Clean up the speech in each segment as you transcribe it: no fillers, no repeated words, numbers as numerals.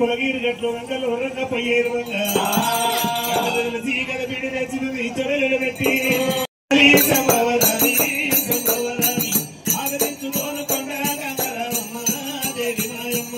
పొలగీరు గట్లు వెంకలు ఉర్రంగా పోయేరు తీగల బిడి నచ్చింది తొడలు పెట్టి ఆదరించుకోను కొండ గంగరమ్మ దేవి మాయమ్మ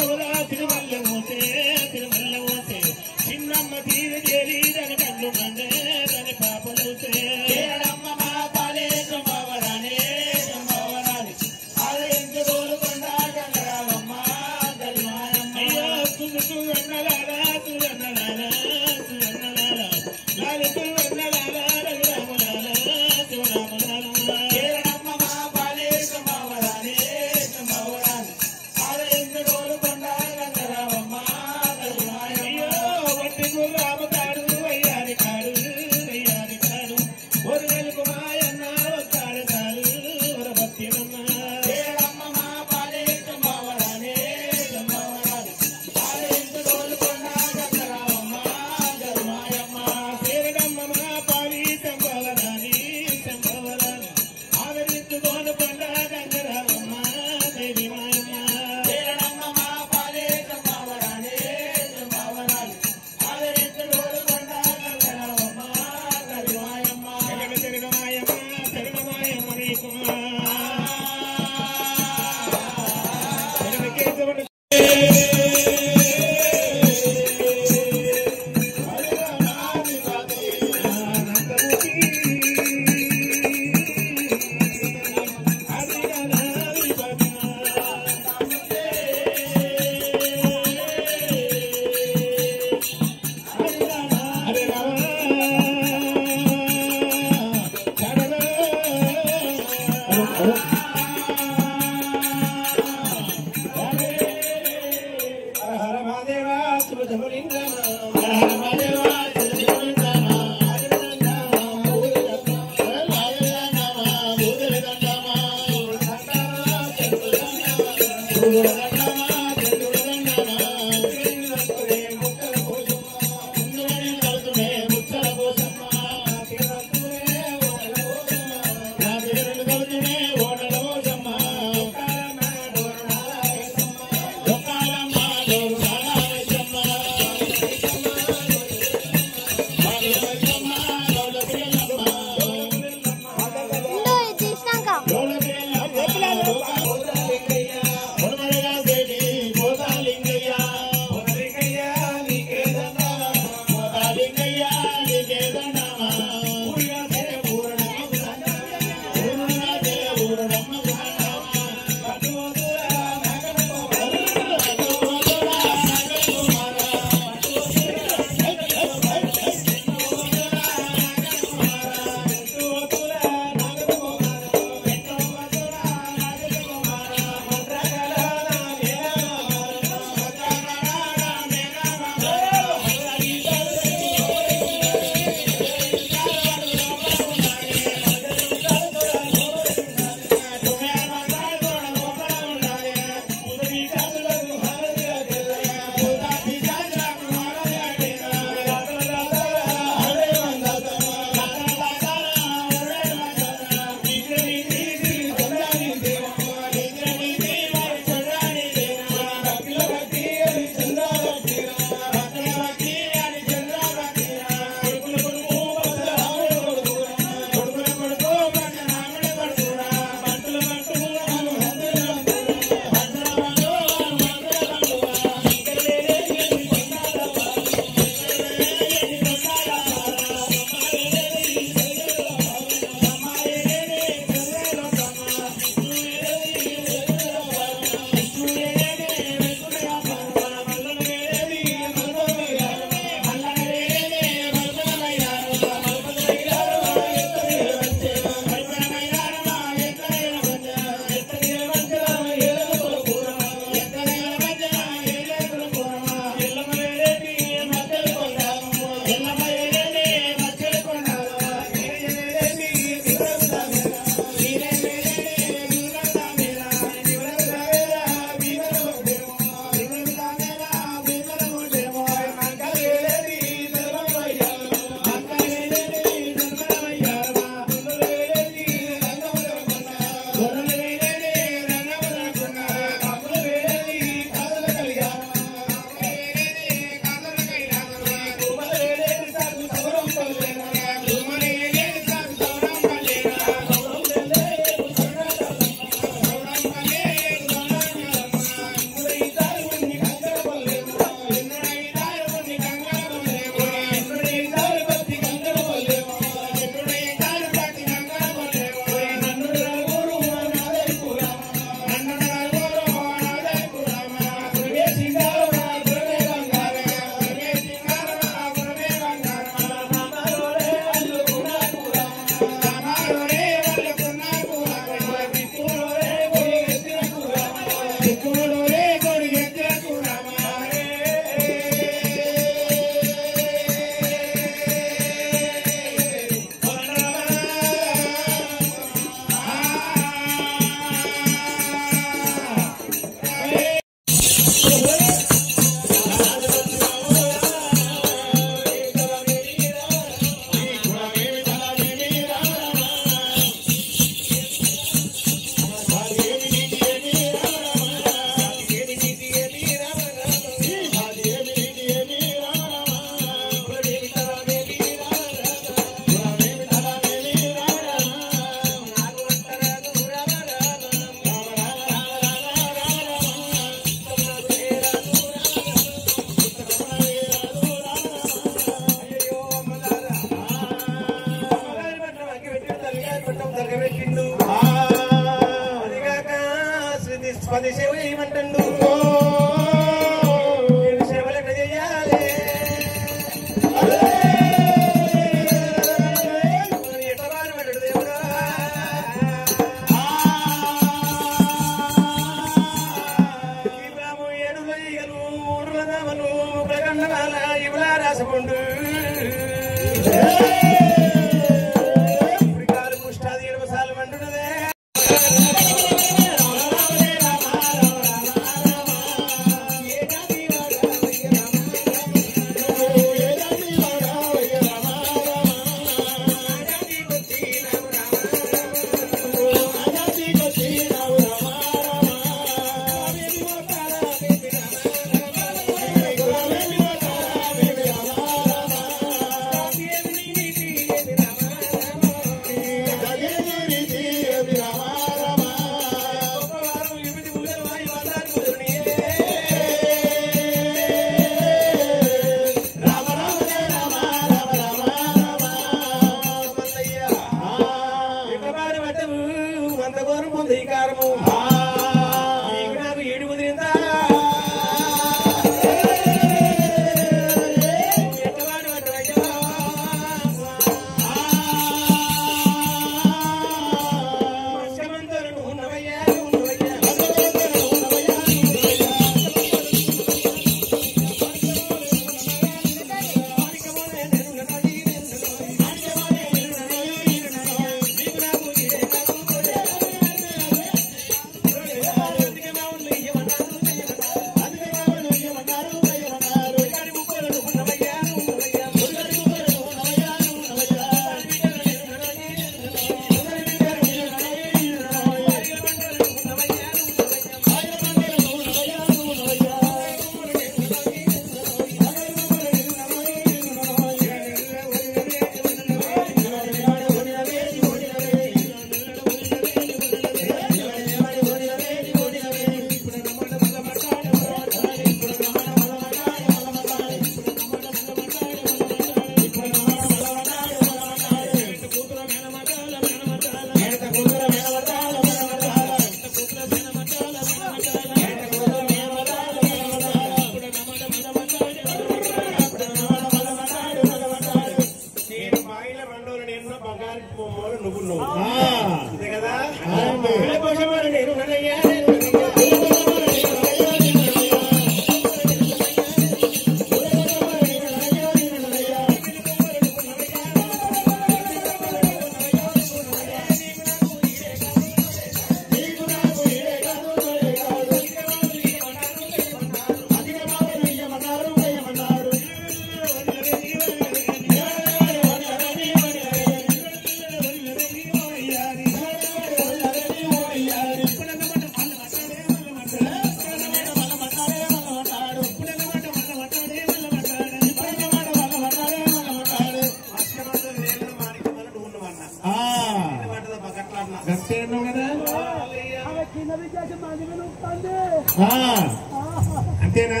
అంతేనా?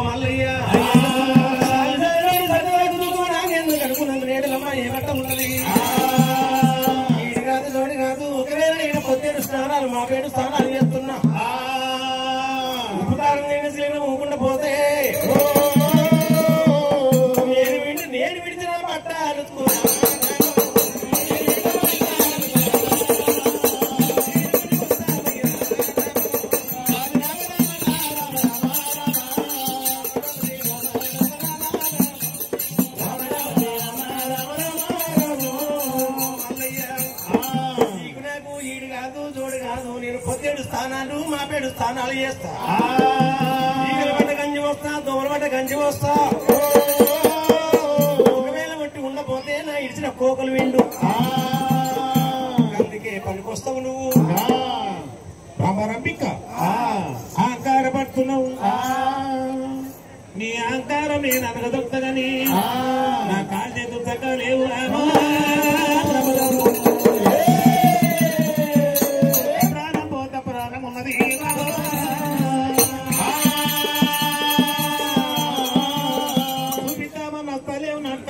మల్లయ్య అనుకున్నాను నేడలమ్మా ఏమట్ట ఉన్నది ఇది కాదు జోడి కాదు. ఒకవేళ నేను పొద్దున్న స్నానాలు మా పేరు స్నానాలు చేస్తున్నా ఉపకారం నేను శ్రీను ఊకుండా పోతే నేను విడిచిన బట్ట అలుచుకున్నా స్థానాలు మా పేడు స్థానాలు చేస్తా ఈగల పడ్డ గంజి వస్తా దోమల పడ్డ గంజి వస్తా ఒకవేళ మట్టి ఉండపోతే నా ఇడిచిన కోకలు విండు అందుకే పనికొస్తావు నువ్వు రామరంబిక అహంకార పడుతున్నావు నీ అహంకారం నేను అనగదొక్కదని నా కాళ్ళే దుద్దలేవు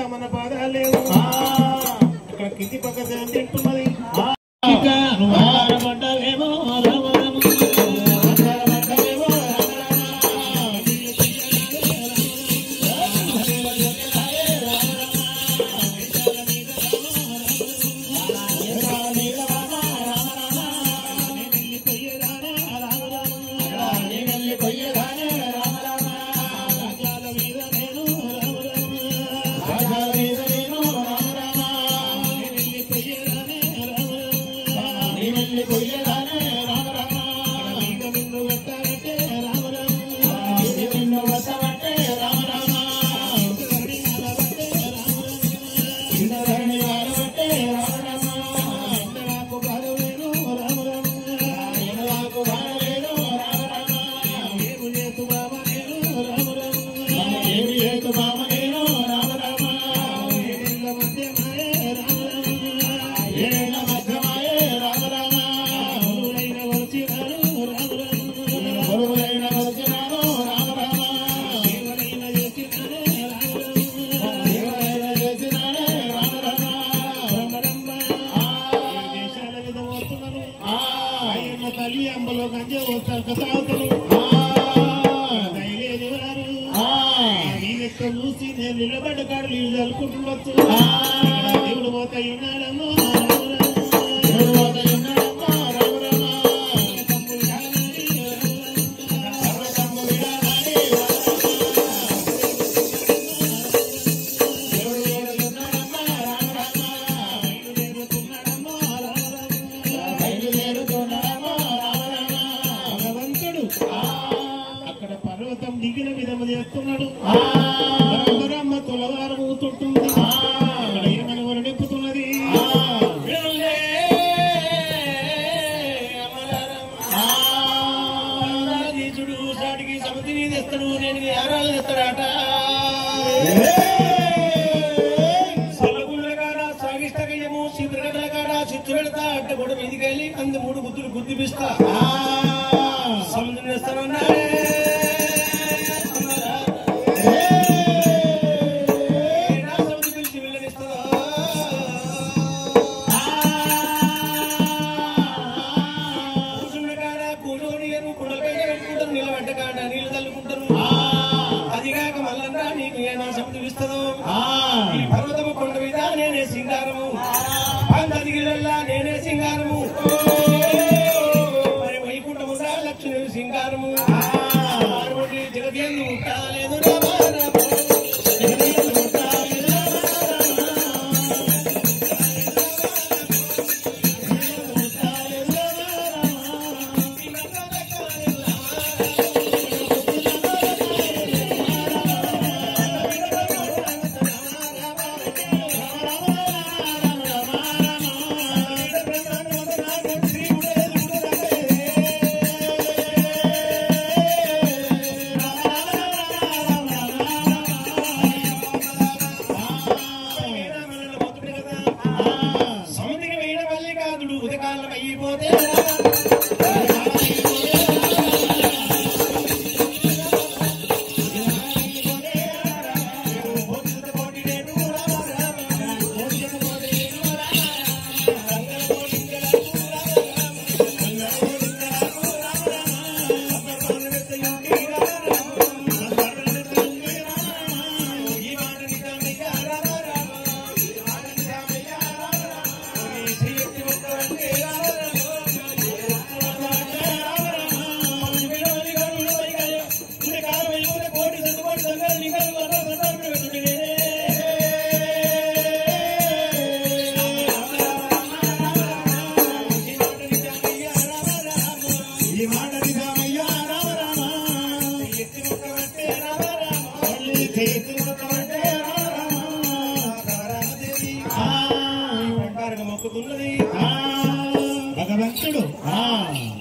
మన పాదాలేవు ఇక్కడ కింది పక్క తింటున్నది పడ్డావేమో చూసి నేను నిలబడ్డ కాడు నీళ్ళు చల్లుకుంటుండొచ్చు దేవుడు పోతాయి ఉన్నాడమ్మో అక్కడ పర్వతం దిగిన విధము చేస్తున్నాడు అమ్మ తొలవారం ఊతుంటుంది అక్కడ ఏమని వర నెప్పుతున్నది నీచుడు సాటికి సమితిని తెస్తాడు నేను యారాలు తెస్తాడట సలగుళ్ళ కాడ సాగిష్టకయ్యము శిబిరగడ్ల కాడ చిత్తు పెడతా అట్ట కూడా మీదికెళ్ళి అందు 3 గుద్దులు గుద్దిపిస్తా సముద్రం తెస్తానన్నాడే నీళ్లు తల్లుకుంటారు అదిగాక మళ్ళా నీకు ఏనా శబ్దమిస్తుందో ఈ పర్వతము కొండ మీద నేనే సింగారము పందిగిళ్ళల్లా నేనే సింగారము మరి వైకుంఠము లక్ష్మి సింగారము జగదేందు ఉంటాలేదు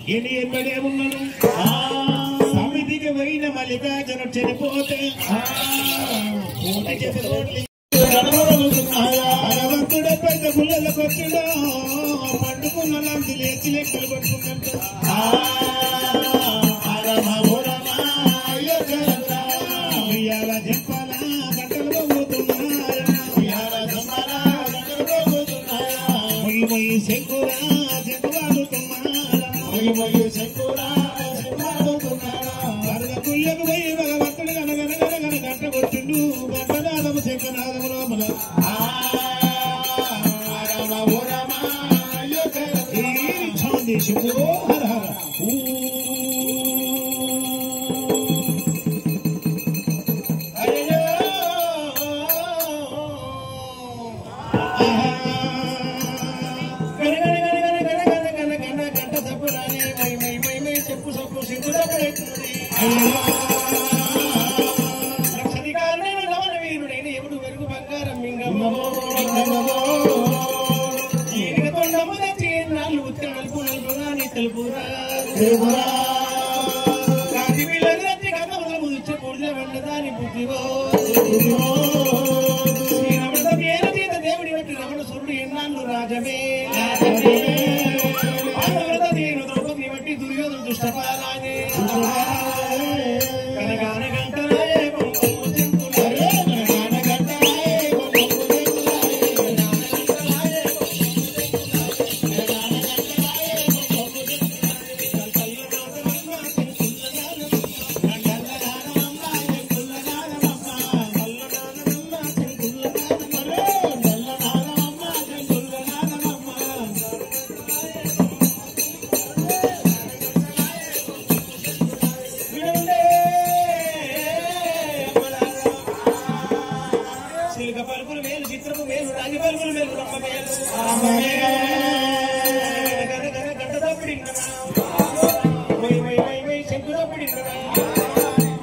ఎన్ని ఎమ్మడే ఉన్నాను సమితికి పోయిన మల్లికార్జున చనిపోతే భగవంతుడ పెద్ద గుళ్ళ కొట్టుడా పండుకున్న లాంటి లేచి లెక్కలు పట్టుకున్నట్టు చెప్పాలా గంటలు మొయ్యి శంకురా కుయ్యకు పోయి భగవంతుడు గనగనగనగన గంట కొట్టిండు గంటనాదము శంకనాదము లోపల శంభో హర హర దేవుడి బట్టి రమణ సురుడు ఎన్నాళ్ళు రాజమే ద్రౌపది బట్టి దుర్యోధన దుష్టపాలానే కనగాన గంటరాయే పలుకులు మేలు చిత్రము మేలు రాగి పలుకులు మేలు రమ్మ మేలు గంట తప్పుడు శంకు తప్పుడు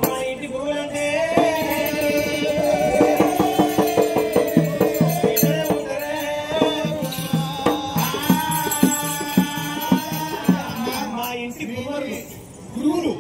మా ఇంటి గురువులంటే మా ఇంటి గురువులు గురువులు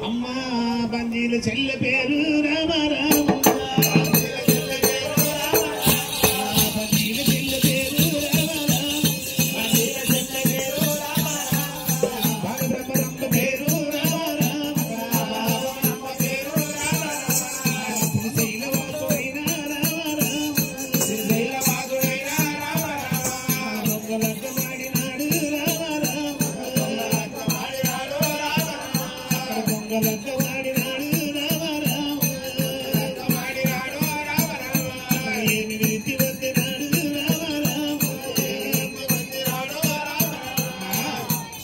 అమ్మా బందీల చెల్ల పేరు రామారావు లగ్నమాడినాడు రామ రామ ఏమి విరిచి వద్దెనాడు రామ రామ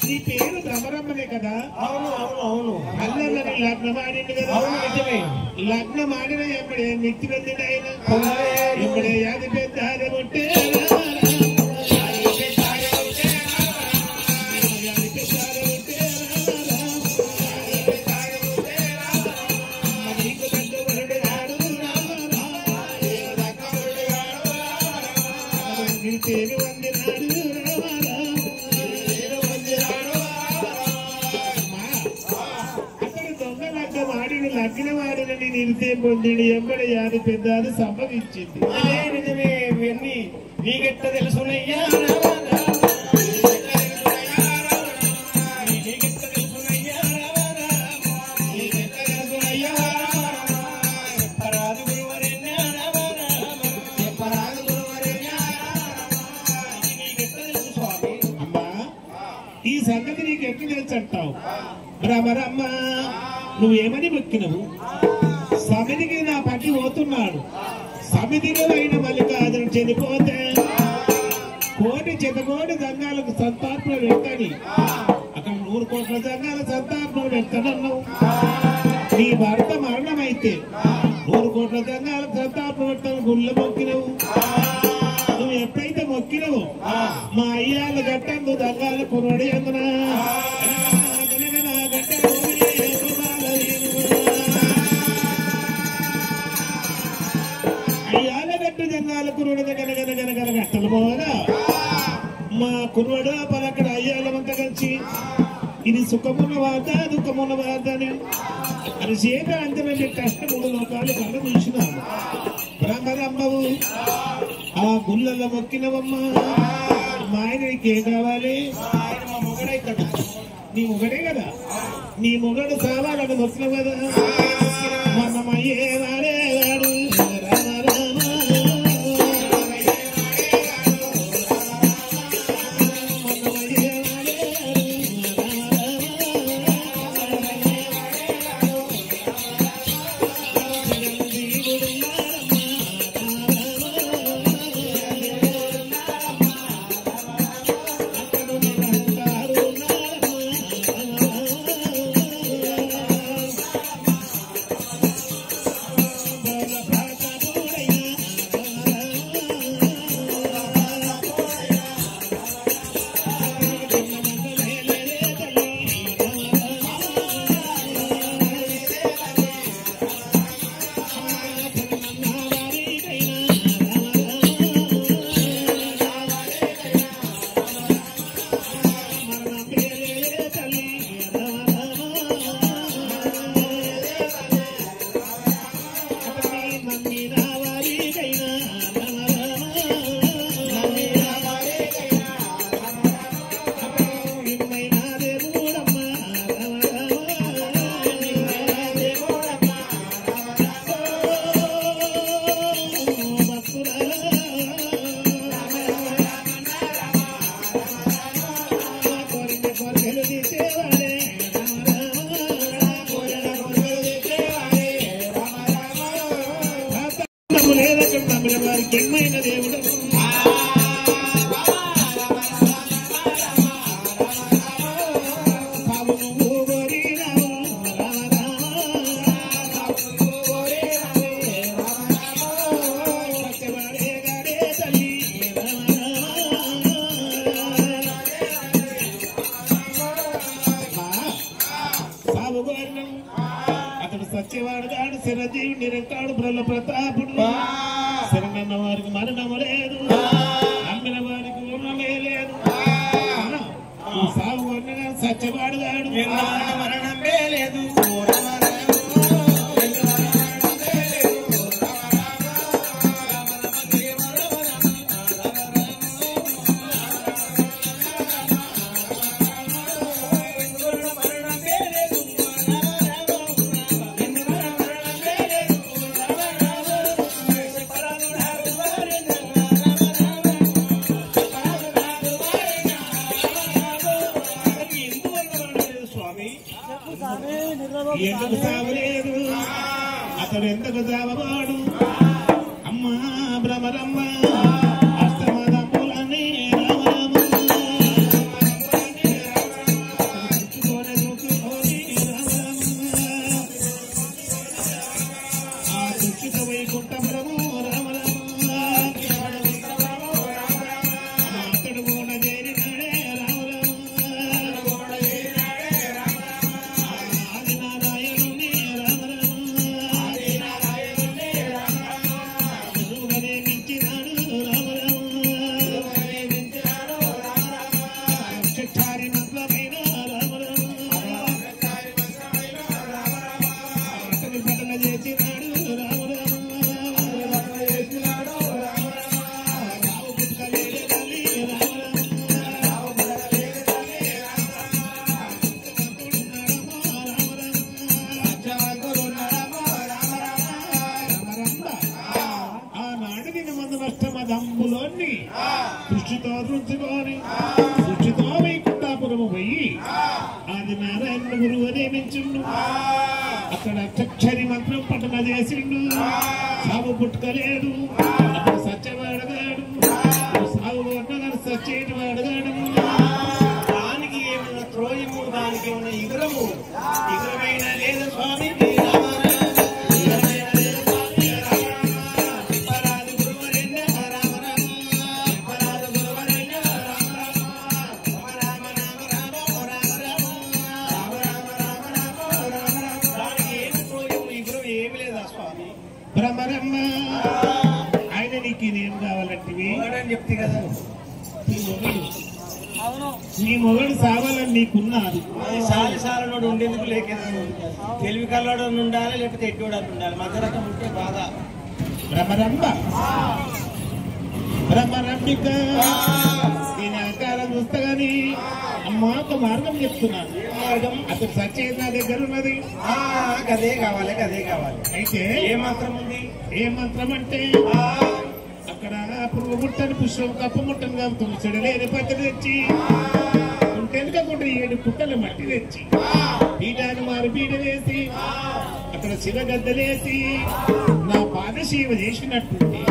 నీ పేరు భ్రమరమ్మనే కదా అవును అవును అవును అల్లలని లగ్నమాడిండు కదా అవును నిజమే లగ్నమాడిన ఎప్పుడే మిత్తి పొందిన ఆయన ఇప్పుడే అది పెద్ద అది ఉంటే పేరు వందినాడు అతడు దొంగ లగ్నమాడిన లగ్నమాడినని నిలితే పొందిడు ఎంబడి యాది పెద్ద అది సంభవించింది నిజమే ఇవన్నీ నీకెట్ట తెలుసునయ్యా ఈ సంగతి నీకు ఎట్లు తెలుసు అంటావు భ్రమరమ్మ నువ్వేమని మొక్కినవు సమితికి నా పట్టి పోతున్నాడు సమితిలో అయిన మల్లికార్జున చనిపోతే కోటి చెతకోటి సంఘాలకు సంతాపన పెడతాని అక్కడ 100 కోట్ల సంఘాల సంతాపన పెడతానన్నావు నీ భర్త మరణమైతే 100 కోట్ల సంఘాలకు సంతాపన పెడతాను గుళ్ళ మొక్కినవు నువ్వు ఎప్పుడైతే మొక్కినవు మా అయ్యాళ్ళ గట్టందు దంగాల కురవడి అందునా అయ్యాల గట్టు జంగాల కురువడి గనగనగనగన గట్టలు పోగా మా కురువడు పలకడ అయ్యాలమంతా కలిసి ఇది సుఖమున్న వార్త దుఃఖమున్న వార్త అని అది చేత అంతమంది కష్టముడు లోకాలు కళ్ళు చూసినాను బ్రహ్మరమ్మవు ఆ గుళ్ళల్లో మొక్కినవమ్మా మా ఆయన నీకేం కావాలి మా మొగడై కదా నీ మొగడే కదా నీ మొగడు కావాలని మొక్కినవు కదా మనమయ్యే వాడే వాడు రామ రామ వారికి దేవుడు అతడు సత్యవాడు కాడు చిరంజీవి నిరంకాడు బ్రహ్మ ప్రతాపుడు శరణన్న వారికి మరణము లేదు అమ్మిన వారికి ఊర్ణమే లేదు సాగు కొన్నగా సత్యవాడు కాడు మరణమే లేదు జావలేదు అతడు ఎంతకు జావవాడు అమ్మా భ్రమరమ్మ అష్టమదమ్ములని రామరామ ఆ దుఃఖిత వైకుంఠమురము రామరామ అతడు కూడా చేరినాడే రామరామ ఆదినారాయణుని రామరామ మించినాడు రామరామ చిట్టారి మంత్రమైన రామరామ అతని పట్టణ చేసినాడు రామరామ రావు పుట్టుకలేని తల్లి ఆనాడు నిన్న మందు నష్టమదంబులోని దృష్టితో దృంచుకొని దృష్టితో వైకుంఠాపురము పోయి ఆది నారాయణ గురువు నియమించుండు అక్కడ అక్షరి మంత్రం పఠన చేసిండు సాగు పుట్టుకలేడు అక్కడ సత్యవాడగాడు సాగు కొట్టగాడు సచ్చేటి వాడగాడు దానికి ఏమైనా త్రోయము దానికి ఏమైనా ఇగురము ఇగురమైన లేదు స్వామి భ్రమరమ్మ ఆయన నీకు ఇదేం కావాలంటివి చెప్తే కదా నీ మొగడు సావాలని నీకున్నారు సాలసాలనోడు ఉండేందుకు లేక తెలివి కల్లోడు ఉండాలి లేకపోతే ఎడ్డోడు ఉండాలి మధ్యరకం ఉంటే బాగా భ్రమరంబ భ్రమరంబిక నేను ఆకారం చూస్తా గాని అమ్మ ఒక మార్గం చెప్తున్నాను మార్గం అతను సచ్చేది నా దగ్గర ఉన్నది గదే కావాలి గదే కావాలి అయితే ఏ మంత్రం ఉంది ఏ మంత్రం అంటే అక్కడ పురుగు ముట్టని పుష్పం కప్ప ముట్టను కాబట్టి చెడలేని పచ్చడి తెచ్చి ఉంటెనకకుండా 7 పుట్టలు మట్టి తెచ్చి పీఠాన్ని మారి పీట వేసి అక్కడ శివగద్దలేసి నా పాదసేవ చేసినట్టుండి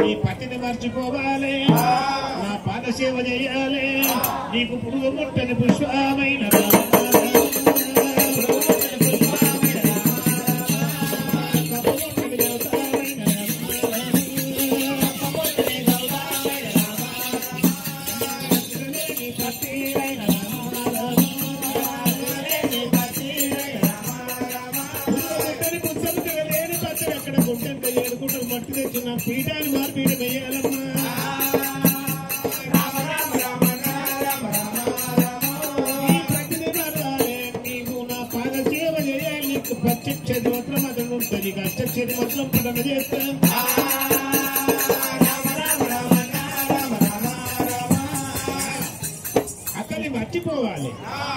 ఈ పత్తిని మర్చిపోవాలి నా పాదసేవ చేయాలి నీకు పురుగు ముట్టని పుష్పమైన పీఠాన్ని మార్పీట వేయాలమ్మా నీకు నా పాద సేవ చేయాలి నీకు ప్రత్యక్షది మాత్రం అతను ఉంటుంది అష్టక్షది మాత్రం పదన చేస్తా అతన్ని మర్చిపోవాలి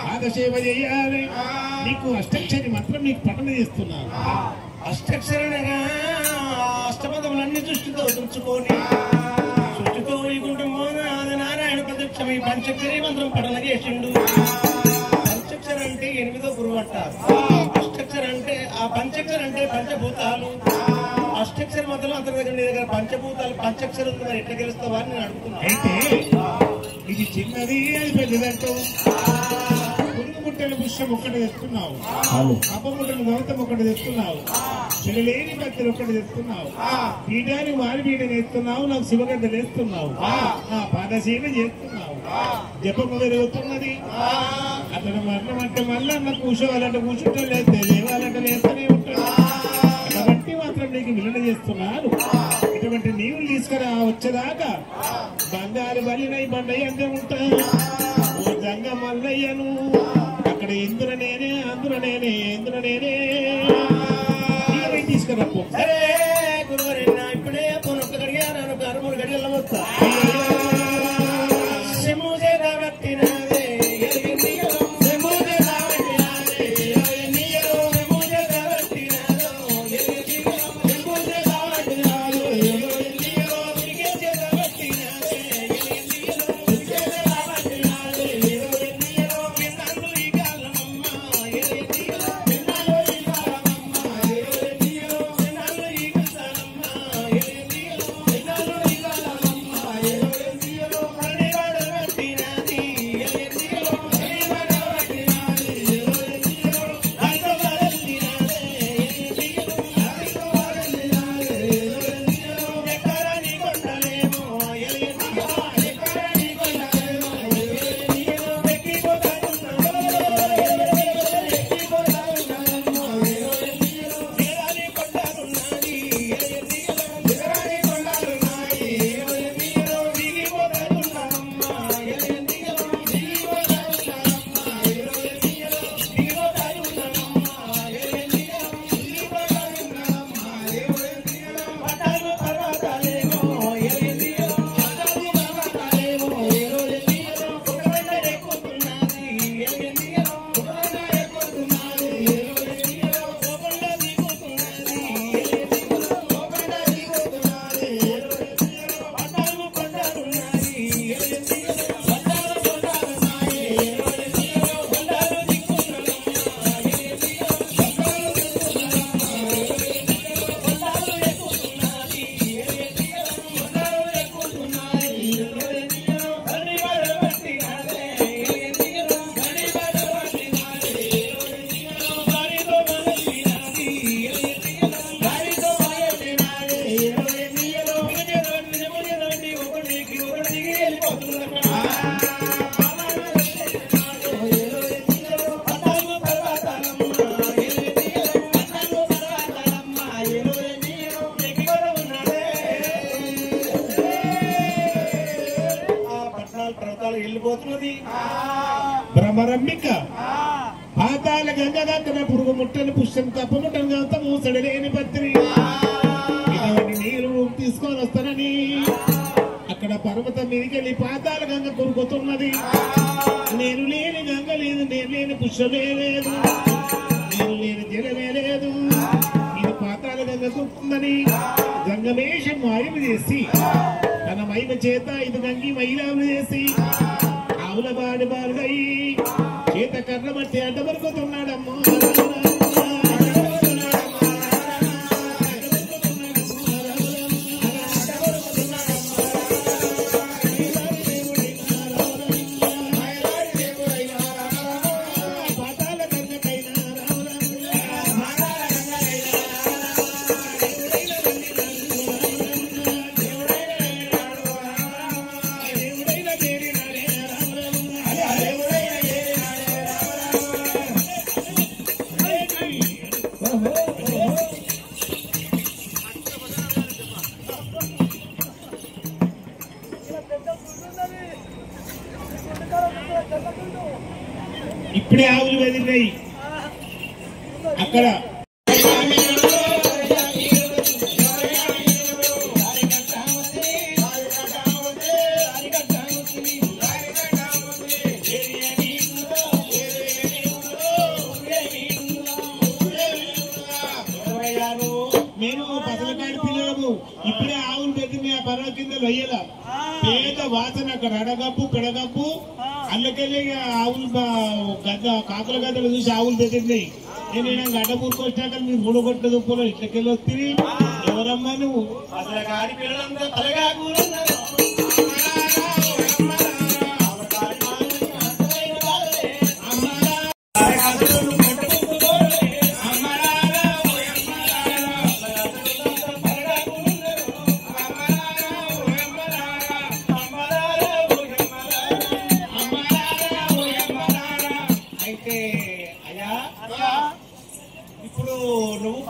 పాద సేవ చేయాలి నీకు అష్టక్షరి మాత్రం నీకు పఠన చేస్తున్నాను అష్టక్షరగా అష్టపదములన్నీ దృష్టితో తుంచుకొని సృష్టితో వైకుంఠం ఆది నారాయణ ప్రత్యక్షమై పంచక్షరి మంత్రం పఠన చేసిండు పంచక్షర అంటే 8వ గురువు అంటారు అష్టక్షర అంటే ఆ పంచక్షర అంటే పంచభూతాలు అష్టక్షర మంత్రం అంతర్గత నీ దగ్గర పంచభూతాలు పంచక్షర మరి ఎట్లా గెలుస్తావా అని నేను అడుగుతున్నా అయితే ఇది చిన్నది అది పెద్దదంటూ పురుగు ముట్టెల పుష్పం ఒక్కటి తెస్తున్నావు కప్పముట్టెల గౌతం ఒకటి తెస్తున్నావు చెడలేని కత్తెలు ఒకటి తెస్తున్నావు పీఠాన్ని వారి పీట వేస్తున్నావు నాకు శివగడ్డ వేస్తున్నావు నా పాదసేవ చేస్తున్నావు జపము పెరుగుతున్నది అతను మరణం అంటే మళ్ళీ అన్న కూర్చోవాలంటే కూర్చుంటాడు లేస్తే లేవాలంటే లేస్తూనే ఉంటాడు కాబట్టి మాత్రం నీకు విలన చేస్తున్నాను ఇటువంటి నీవు తీసుకురా వచ్చేదాకా బంగారు బలినై బండయ్య అంతే ఉంటా ఓ జంగ మల్లయ్యను అక్కడ ఎందున నేనే అందున నేనే ఎందున నేనే తీసుకురాపో సరే గురువరేనా ఇప్పుడే పొనొక్క గడిగా నన్ను 3 గడియల్లో వస్తా సిమ్ముజే రావట్టినాదే భ్రమరంబిక పాతాల గంగ పురుగు ముట్టని పుష్యం తప్ప ముట్టని కాస్త మూసడలేని పత్రి ఇటువంటి నీరు తీసుకొని వస్తానని అక్కడ పర్వతం మీదకెళ్ళి పాతాల గంగ కొరుకుతున్నది. నేను లేని గంగ లేదు, నేను లేని పుష్పమే లేదు, నేను లేని జలమే లేదు. ఇది పాతాల గంగ కొరుకుతుందని గంగమేషం మాయలు చేసి తన మహిమ చేత ఇది గంగి మహిళలు చేసి ఆవుల బాడి బాలుడై చేత కర్ర బట్టి అడ్డ పరుకుతున్నాడమ్మా. ఇప్పుడే ఆవులు వెదిరినాయి అక్కడ. మేము పసలకాడి పిల్లలు ఇప్పుడే ఆవులు పెట్టింది ఆ పర్వ కింద లొయ్యల పేద వాసన అక్కడ అడగప్పు పెడగప్పు అందుకెళ్ళి ఆవులు గద్ద కాకుల గద్దలు చూసి ఆవులు పెట్టినాయి. నేను గడ్డ పూర్కొచ్చినాక మీరు మూడగొట్ట దుప్పులో ఇట్లకెళ్ళి వస్తుంది. ఎవరమ్మా నువ్వు? పసలకాడి పిల్లలంతా తలగా నువ్వు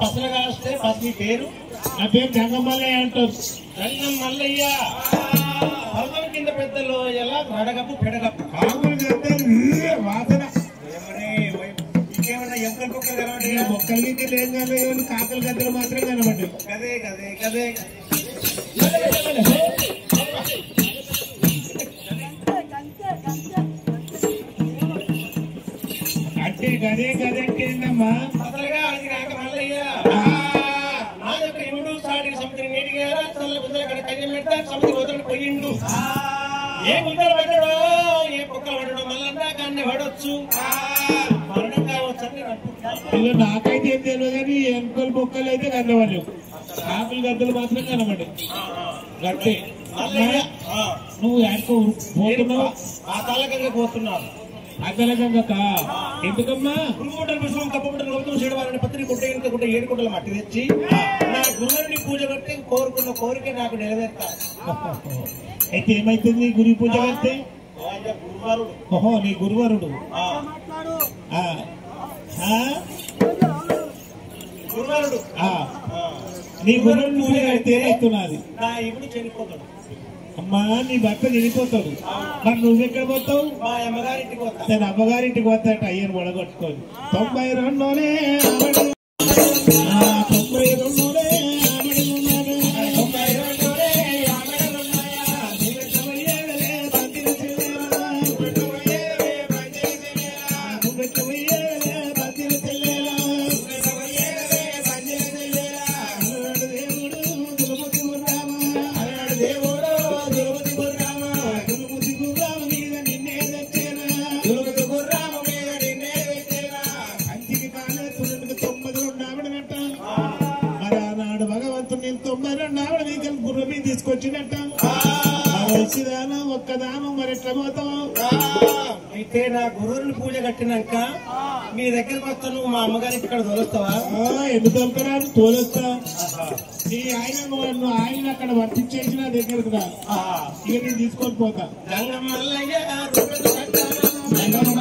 పసలు కాస్తే పసి పేరు? నా పేరు జంగమల్లయ్య అంటారు. రంగం మల్లయ్య. పర్వం కింద పెద్దలు ఎలా రడగప్పు పెడగప్పు ఆవులు గద్దలు వాసన ఇంకేమన్నా ఎంకలు కుక్కలు కనబడి మొక్కలకి ఏం కనలేదు, కాకల గద్దలు మాత్రం కనబడ్డాయి. కదే కదే కదే అంటే గదే గదే అంటే ఏంటమ్మా? అసలుగా అది కాక మల్లయ్య నా యొక్క ఇముడు సాటి సముద్రం నీటిగా చల్ల గుంజల కడ కన్యం పెడతా సముద్రం వదలని పోయిండు. ఏ గుంజలు పడ్డాడో ఏ కుక్కలు పడ్డాడో మళ్ళా కాన్ని పడవచ్చు, మరణం కావచ్చు అని ఇలా నాకైతే ఏం తెలియదు కానీ ఎన్కలు బొక్కలు అయితే కనబడలేవు, కాకులు గద్దలు మాత్రం కనబడ్డాయి. గట్టే నువ్వు ఎక్కో పోతున్నావు? ఆ తల్లకంగా పోతున్నావు. అగ్గలగంగక ఎందుకమ్మా? గురుమూటలు పుష్పం కప్పబుట్టలు గౌతమ చేయడం పత్రి గుట్ట ఇంకా గుట్ట 7 గుట్టలు మట్టి తెచ్చి నా గురువుని పూజ కట్టి కోరుకున్న కోరిక నాకు నెరవేర్తాను. అయితే ఏమైతుంది నీ గురి పూజ కడితే? గురువారుడు. ఓహో నీ గురువరుడు. గురువారుడు నీ గురువుని పూజ కడితే ఏమవుతున్నది? నా ఇప్పుడు చనిపోతాడు. అమ్మా నీ భర్త చనిపోతాడు, మరి నువ్వెక్కడ పోతావు? మా అమ్మగారింటికి పోతా. తన అమ్మగారింటికి పోతాట అయ్యను వడగొట్టుకొని 92లోనే 92లోనే తీసుకొచ్చినట్ట వచ్చిదానం ఒక్కదానం మరి ఎట్లా పోతావు? అయితే నా గురువుని పూజ కట్టినాక మీ దగ్గరకు వస్తాను. మా అమ్మగారికి ఇక్కడ తోలుస్తావా? ఎందుకు తోలుకరాను? తోలుస్తా. నీ ఆయన అక్కడ వర్తించేసి నా దగ్గరకు రా, ఇక నేను తీసుకొని పోతా. రంగమల్లయ్య లగ్గము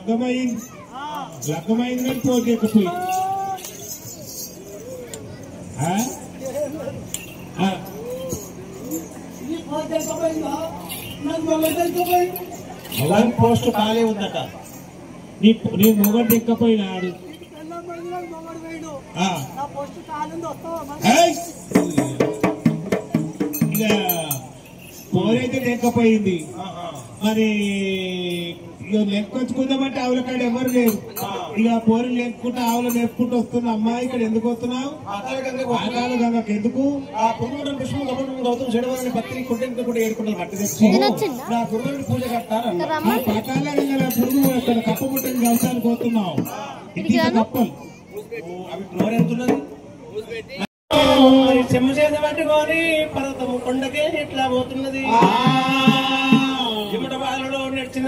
లగ్గమైంది కానీ పోకేకపోయి పోస్ట్ ఖాళీ ఉందట. నీ మొగడు ఎక్కపోయినాడు. ఇక పోరైతే లెక్కపోయింది. మరి ఇక లెక్కొచ్చుకుందామంటే ఆవుల కాడ ఎవరు లేరు. ఇక పోరు లెక్కుంటే ఆవులు లెక్కుంటూ వస్తున్నా. అమ్మా ఇక్కడ ఎందుకు వస్తున్నావు? ఆకాల గంగకు ఎందుకు? ఆ పురుగుడు పుష్పం గౌతమ్ గౌతమ్ చెడవని పత్రి కుంటే కూడా ఏడుకుంటారు కట్టి తెచ్చి నా పురుగుడిని పూజ కట్టారన్న. పాకాల గంగల పురుగు అక్కడ కప్ప పుట్టిన వ్యవసాయానికి పోతున్నావు. ఇంటి కప్పలు అవి ఫ్లోర్ ఎంతున్నది? చెమ్మ చేత పట్టుకొని పర్వతము కొండకే ఇట్లా పోతున్నది. ఇమ్మట బాలలో నడిచిన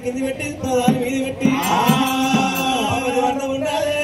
కింది పెట్టి ప్రధాని మీది పెట్టి ఉండాలి.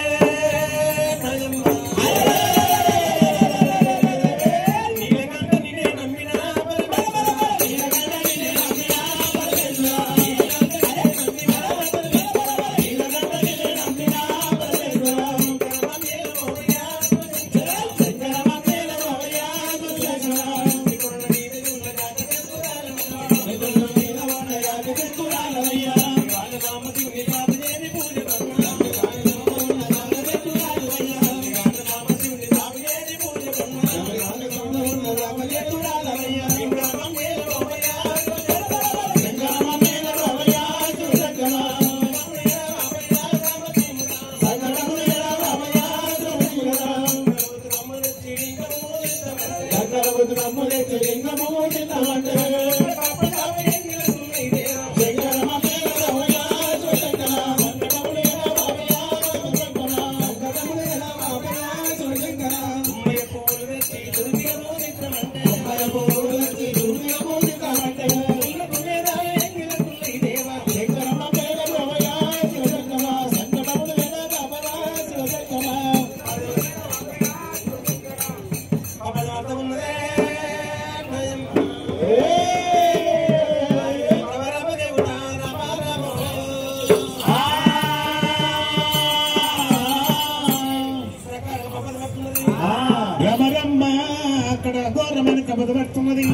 అక్కడ ఘోరమైన కబద పడుతున్నది.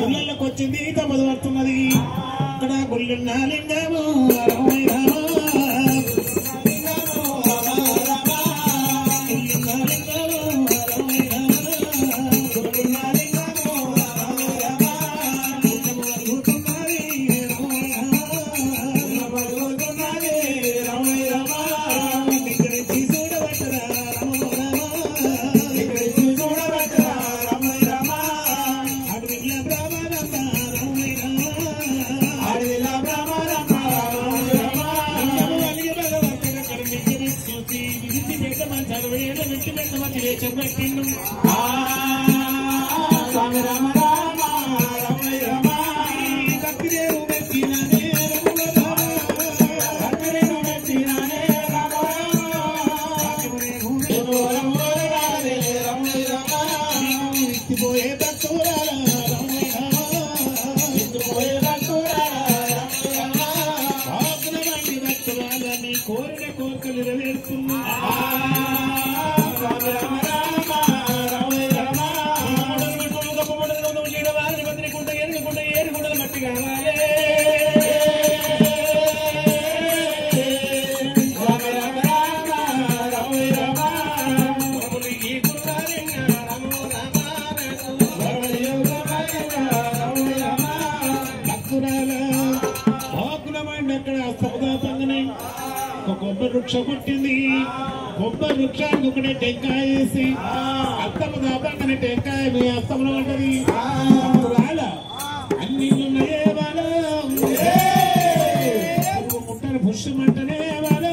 ఊళ్ళకి వచ్చింది కబద పడుతున్నది. అక్కడ గుళ్ళున్న లింగము రామయ్య కోరిన కోరికలు నెరవేరుతున్నా కొబ్బరి వృక్షం పుట్టింది. కొబ్బరి వృక్షానికి ఒకటే టెంకాయ వేసి అత్తమ్మ దాపంగానే టెంకాయ మీ అత్తమ్మలో ఉంటది. రాల అన్ని ఉన్నాయే వాళ్ళ ముట్టని పుష్యమంటనే వాళ్ళ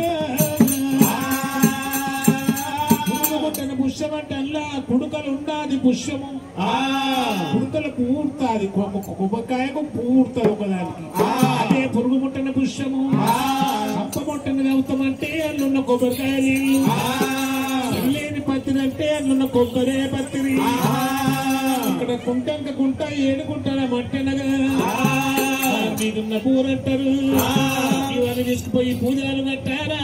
ముట్టని పుష్యమంటల్లా కుడుకలు ఉన్నది పుష్యము కుడుకలు పూర్తాది కొబ్బరికాయకు పూర్తది ఒకదానికి. అదే పురుగు ముట్టని పుష్యము మొట్టని అవుతామంటే అందున్న కొబ్బరికాయ నీళ్ళు లేని పత్తిరి అంటే అందున్న కొబ్బరే పత్తిరి. ఇక్కడ కుంటంక కుంట ఏడుకుంటారా మట్టెనగా మీదున్న పూరంటారు. ఇవన్నీ తీసుకుపోయి పూజలు కట్టారా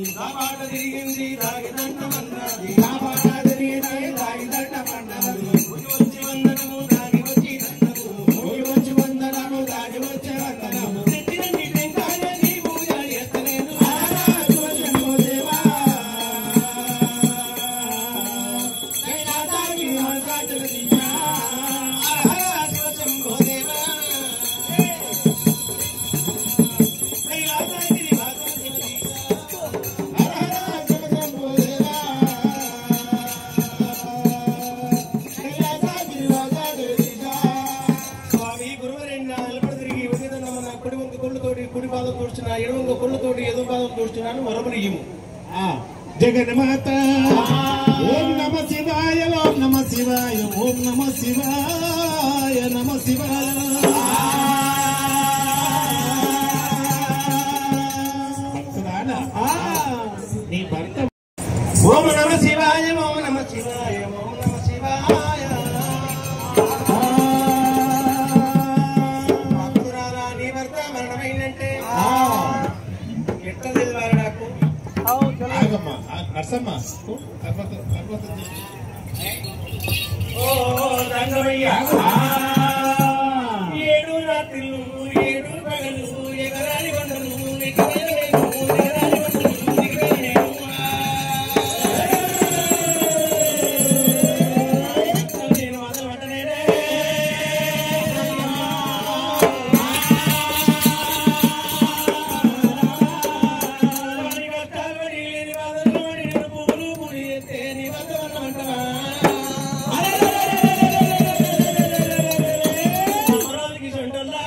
నా పాట తిరిగింది రాగిదండమన్నది నా పాట తిరిగితే రాగిదండమన్నది వచ్చి వందనము దాగి వచ్చి దండము వచ్చి వందనము దాగి వచ్చే వందనము తెచ్చినండి టెంకాయ నీ పూజ చేస్తలేను శివశంభో దేవా కైలాసానికి వంకాచల దిశా శివశంభో దేవా కైలాసానికి స్వామి గురువరెండు నిలబడి తిరిగి ఉదయం నా కుడి వంక కొళ్ళతోటి కుడి పాదం తోడుచున్నా ఎడవంక కొళ్ళతోటి ఎదురు పాదం తోడుచున్నాను వరమునియ్యము జగన్మాత ఓం నమ శివాయ ఓం నమ శివాయ ఓం నమ శివాయ నమ శివాయ భక్తురాలా నీ భర్త ఓం నమ శివాయ ఓం నమ శివాయ ఓం నమ శివాయ భక్తురాలా నీ భర్త మరణమైందంటే ఎట్లా తెలియాలి నాకు ఆగమ్మా నర్సమ్మ ఓ రంగమయ్య ఏడు రాత్రిలు ఏడు పగలు ఎగరాని వందలు నేను మొదలు పట్టనేనే పువ్వులు పుడి ఎత్తే నీ వద్ద వంటవా అమరావతికి సొంటల్లా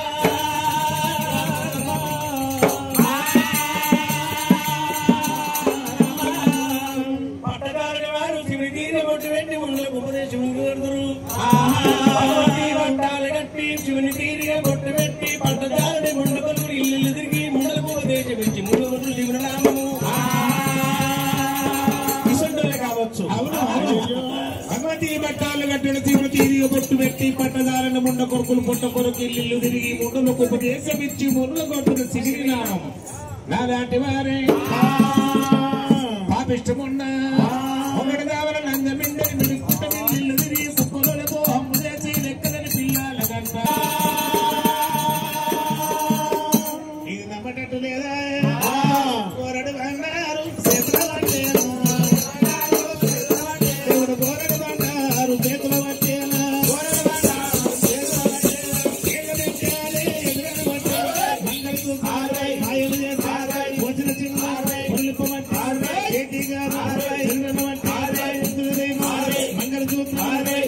పట్టకాలని వారు శివుని తీరి బొట్టు పెట్టి ముందులకు ఉపదేశం కోరుదురు పట్టాలు కట్టి శివుని తీరిగా బొట్టు పెట్టి పట్టదారుని ముండకొలు ఇల్లు తిరిగి ముండలకు ఉపదేశం ఇచ్చి ముందు శివుని నామము ఇసొంటలే కావచ్చు భగవతి పట్టాలు కట్టిన తీరు తీరి బొట్టు పెట్టి పట్టదారణ ముండ కొడుకులు పొట్ట కొరకు ఇల్లు తిరిగి ముండులకు ఉపదేశం ఇచ్చి ముందు కొట్టుకు సిగిరి నామం నాలాంటి వారే పాపిష్టమున్నా ఒకటి కావాల నందమిండని మిడుకుంట ఇల్లు తిరిగి కుక్కలకు హమ్ము చేసి లెక్కలని పిల్లల గంట ఇది నమ్మటట్టు లేదా కోరడు అన్నారు చేతుల పట్టేను దేవుడు కోరడు అన్నారు చేతుల పట్టేనా భోజన చింగ మంగళసూత్రం జాలి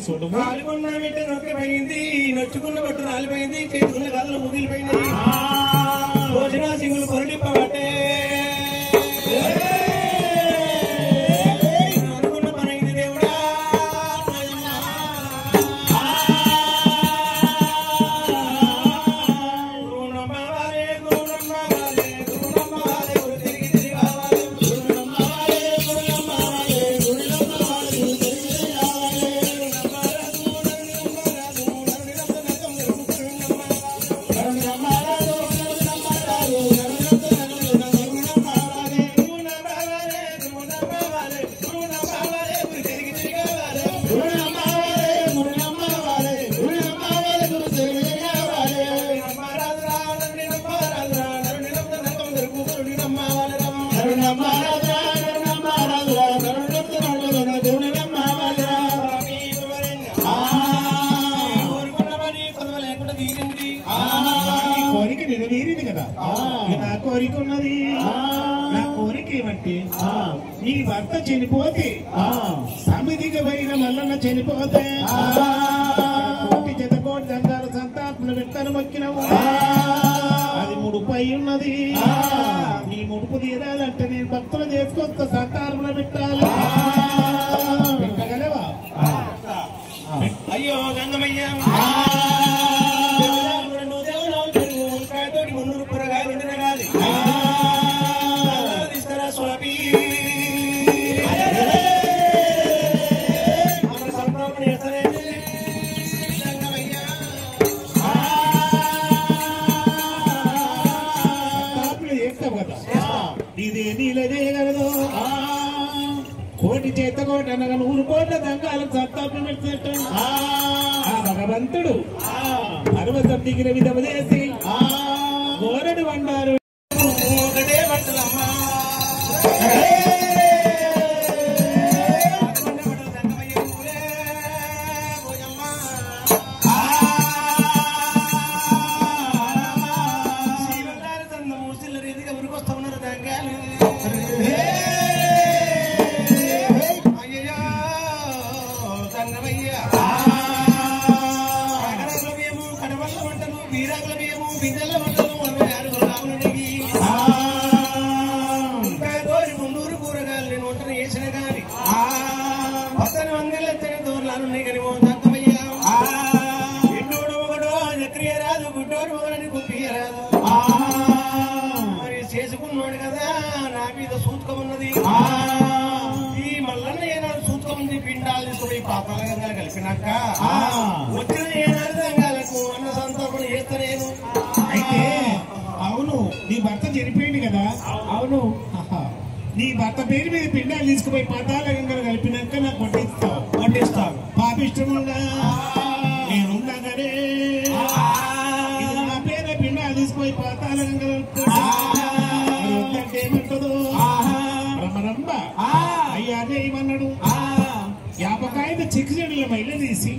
చూడు పాల్గొన్న వెంట నొక్కిపోయింది నొచ్చుకున్న బట్టు రాలిపోయింది చేతుకున్న కథలు ముగిలిపోయినాయి భోజన సింగులు పొరలిప్పబట్టే అనుకున్న పనైంది దేవుడా తిరిగి తిరిగి రావాలి నీ భర్త చనిపోతే సమితికి పోయిన మల్లన్న చనిపోతే కోటి జతకోటి దండాలు సంతాపన విత్తనం మొక్కినవు అది ముడుపు అయి ఉన్నది నీ ముడుపు తీరాలంటే నేను భక్తులు చేసుకొస్తా సంతాపన పెట్టాలి పెట్టగలవా అయ్యో గంగమయ్య తోటి 300 కూరగాయలు ఉండగాలి తీసుకురా స్వామి మన సంతాపన చేస్తానండి గంగమయ్య సంతాపన చేస్తావు కదా ఇదే నీలదే కలదు కోటి చేత కోటి అనగా 100 కోట్ల దంగాలకు సంతాపన పెట్టినట్టు భగవంతుడు పర్వతం దిగిన విధము చేసి గోరడు వండారు ఒకటే బట్టలమ్మా చేసుకున్నాడు కదా నా మీద సూతకం ఉన్నది ఈ మల్లన్న ఏనాడు సూతకం ఉంది పిండాలు తీసుకుని పాపాలంగా కలిపినాక వచ్చిన ఏనాడు రంగాలకు అన్న సంతాపన చేస్తలేను అయితే అవును నీ భర్త చనిపోయింది కదా అవును నీ భర్త పేరు మీద పిండాలు తీసుకుపోయి పాతాల గంగలు కలిపినాక నాకు వడ్డిస్తావు పాపిష్టముగా నేనుండగానే నా పేరు పిండాలు తీసుకుపోయి పాతాల గంగలు ఏమంటదో రమరంబ అయ్యా అదే ఏమన్నాడు యాపకాయన చిక్కుచెడుల మైల తీసి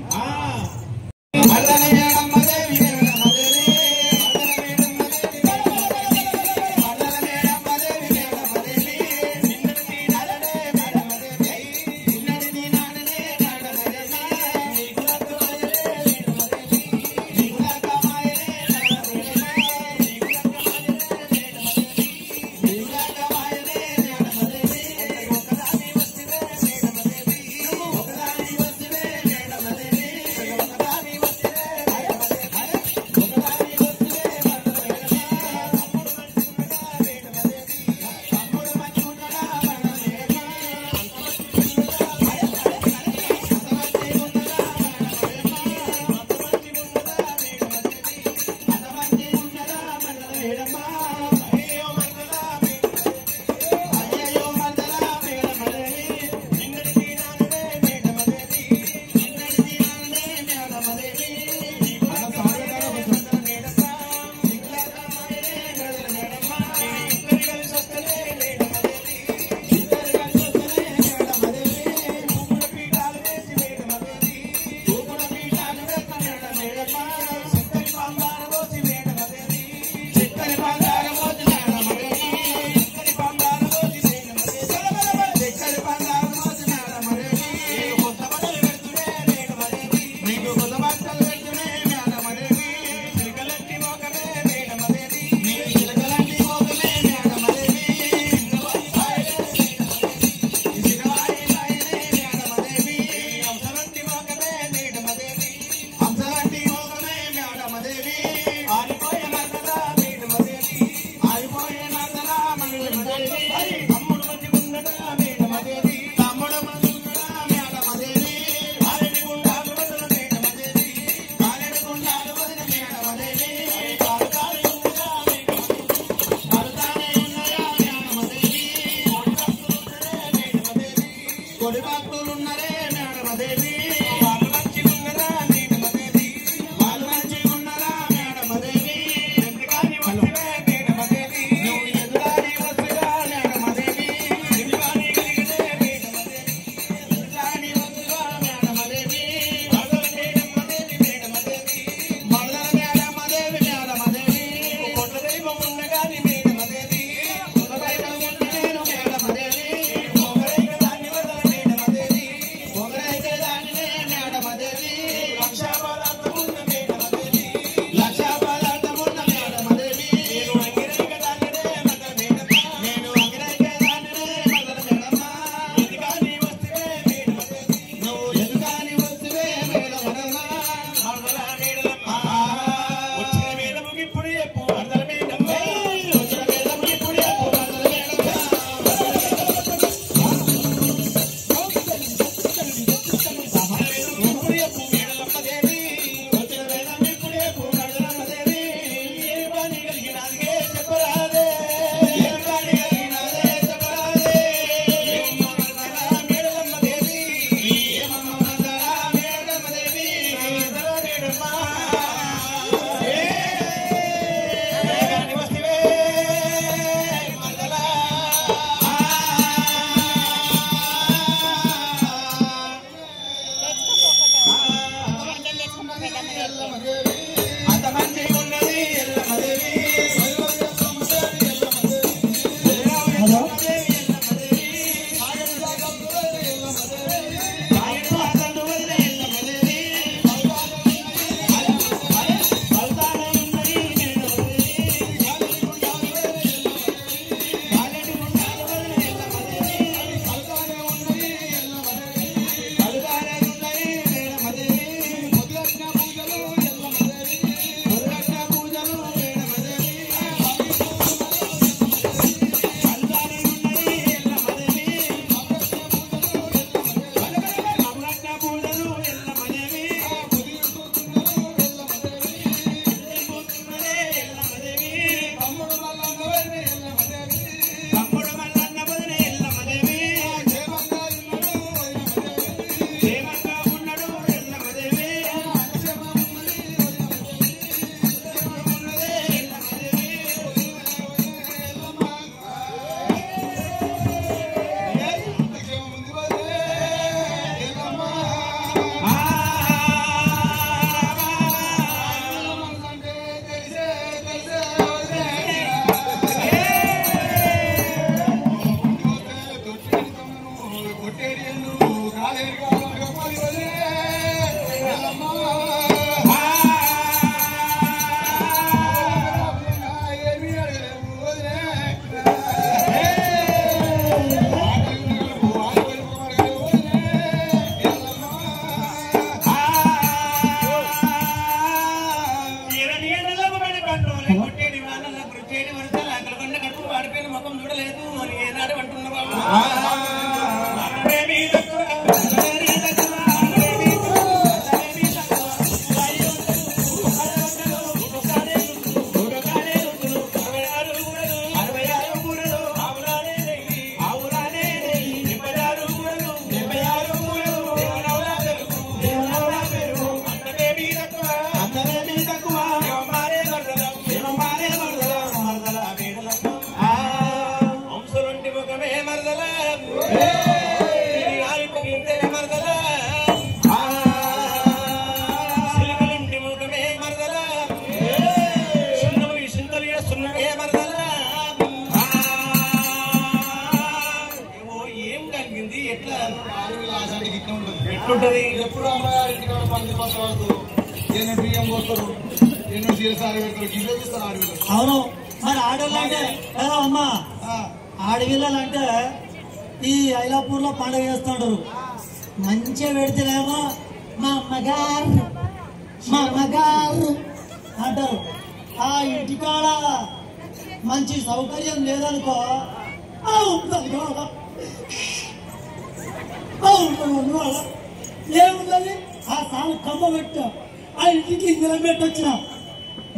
ఎప్పుడు అమ్మగారింటి పంది పడతారు ఎన్నో బియ్యం పోస్తారు ఎన్నో జీలసారి పెడతారు గిన్నె చూస్తారు ఆడవిలో. అవును మరి ఆడవాళ్ళు అంటే కదా అమ్మ ఆడవిల్లలు అంటే ఈ ఐలాపూర్ లో పండుగ చేస్తుంటారు మంచిగా పెడితేనేమో మా అమ్మగారు అంటారు. ఆ ఇంటికాడ మంచి సౌకర్యం లేదనుకో ఏముందని ఆ సాగు కమ్మ పెట్టా ఆ ఇంటికి ఇందులో పెట్టొచ్చిన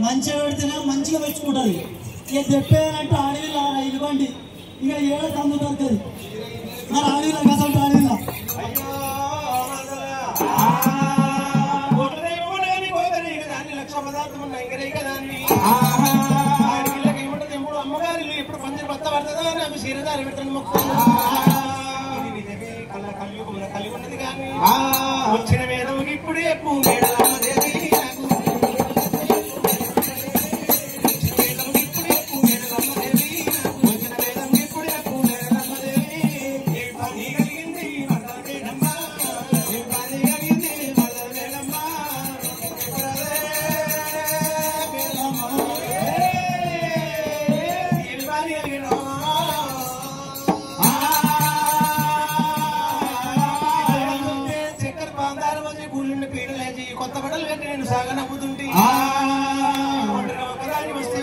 మంచిగా పెడితేనే మంచిగా పెంచుకుంటుంది. ఇక చెప్పేదంటే అడవిలో ఇదిగోండి ఇక ఏడ కమ్మ దొరుకుతుంది మరి అడవిలో కసంటే అడవిలో అమ్మగారు ఎప్పుడు పంచర్ బత్త పడుతుందో నాకు సీరదారి పెట్టండి మొక్క కలిగి ఉన్నది కానీ వచ్చిన వేదం ఇప్పుడు ఎప్పుడు కొత్త బట్టలు కట్టి నేను సాగా నవ్వుతుంటే ఒకదాని వస్తే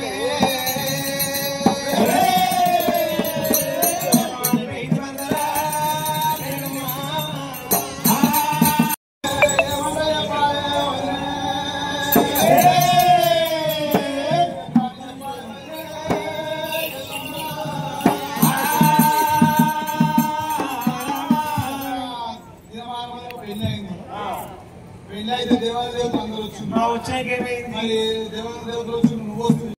పెళ్ళి అయితే దేవాల దేవతలు అందరూ వచ్చింది వచ్చాకేమైంది మరి దేవాల దేవతలు వచ్చి నువ్వు వస్తుంది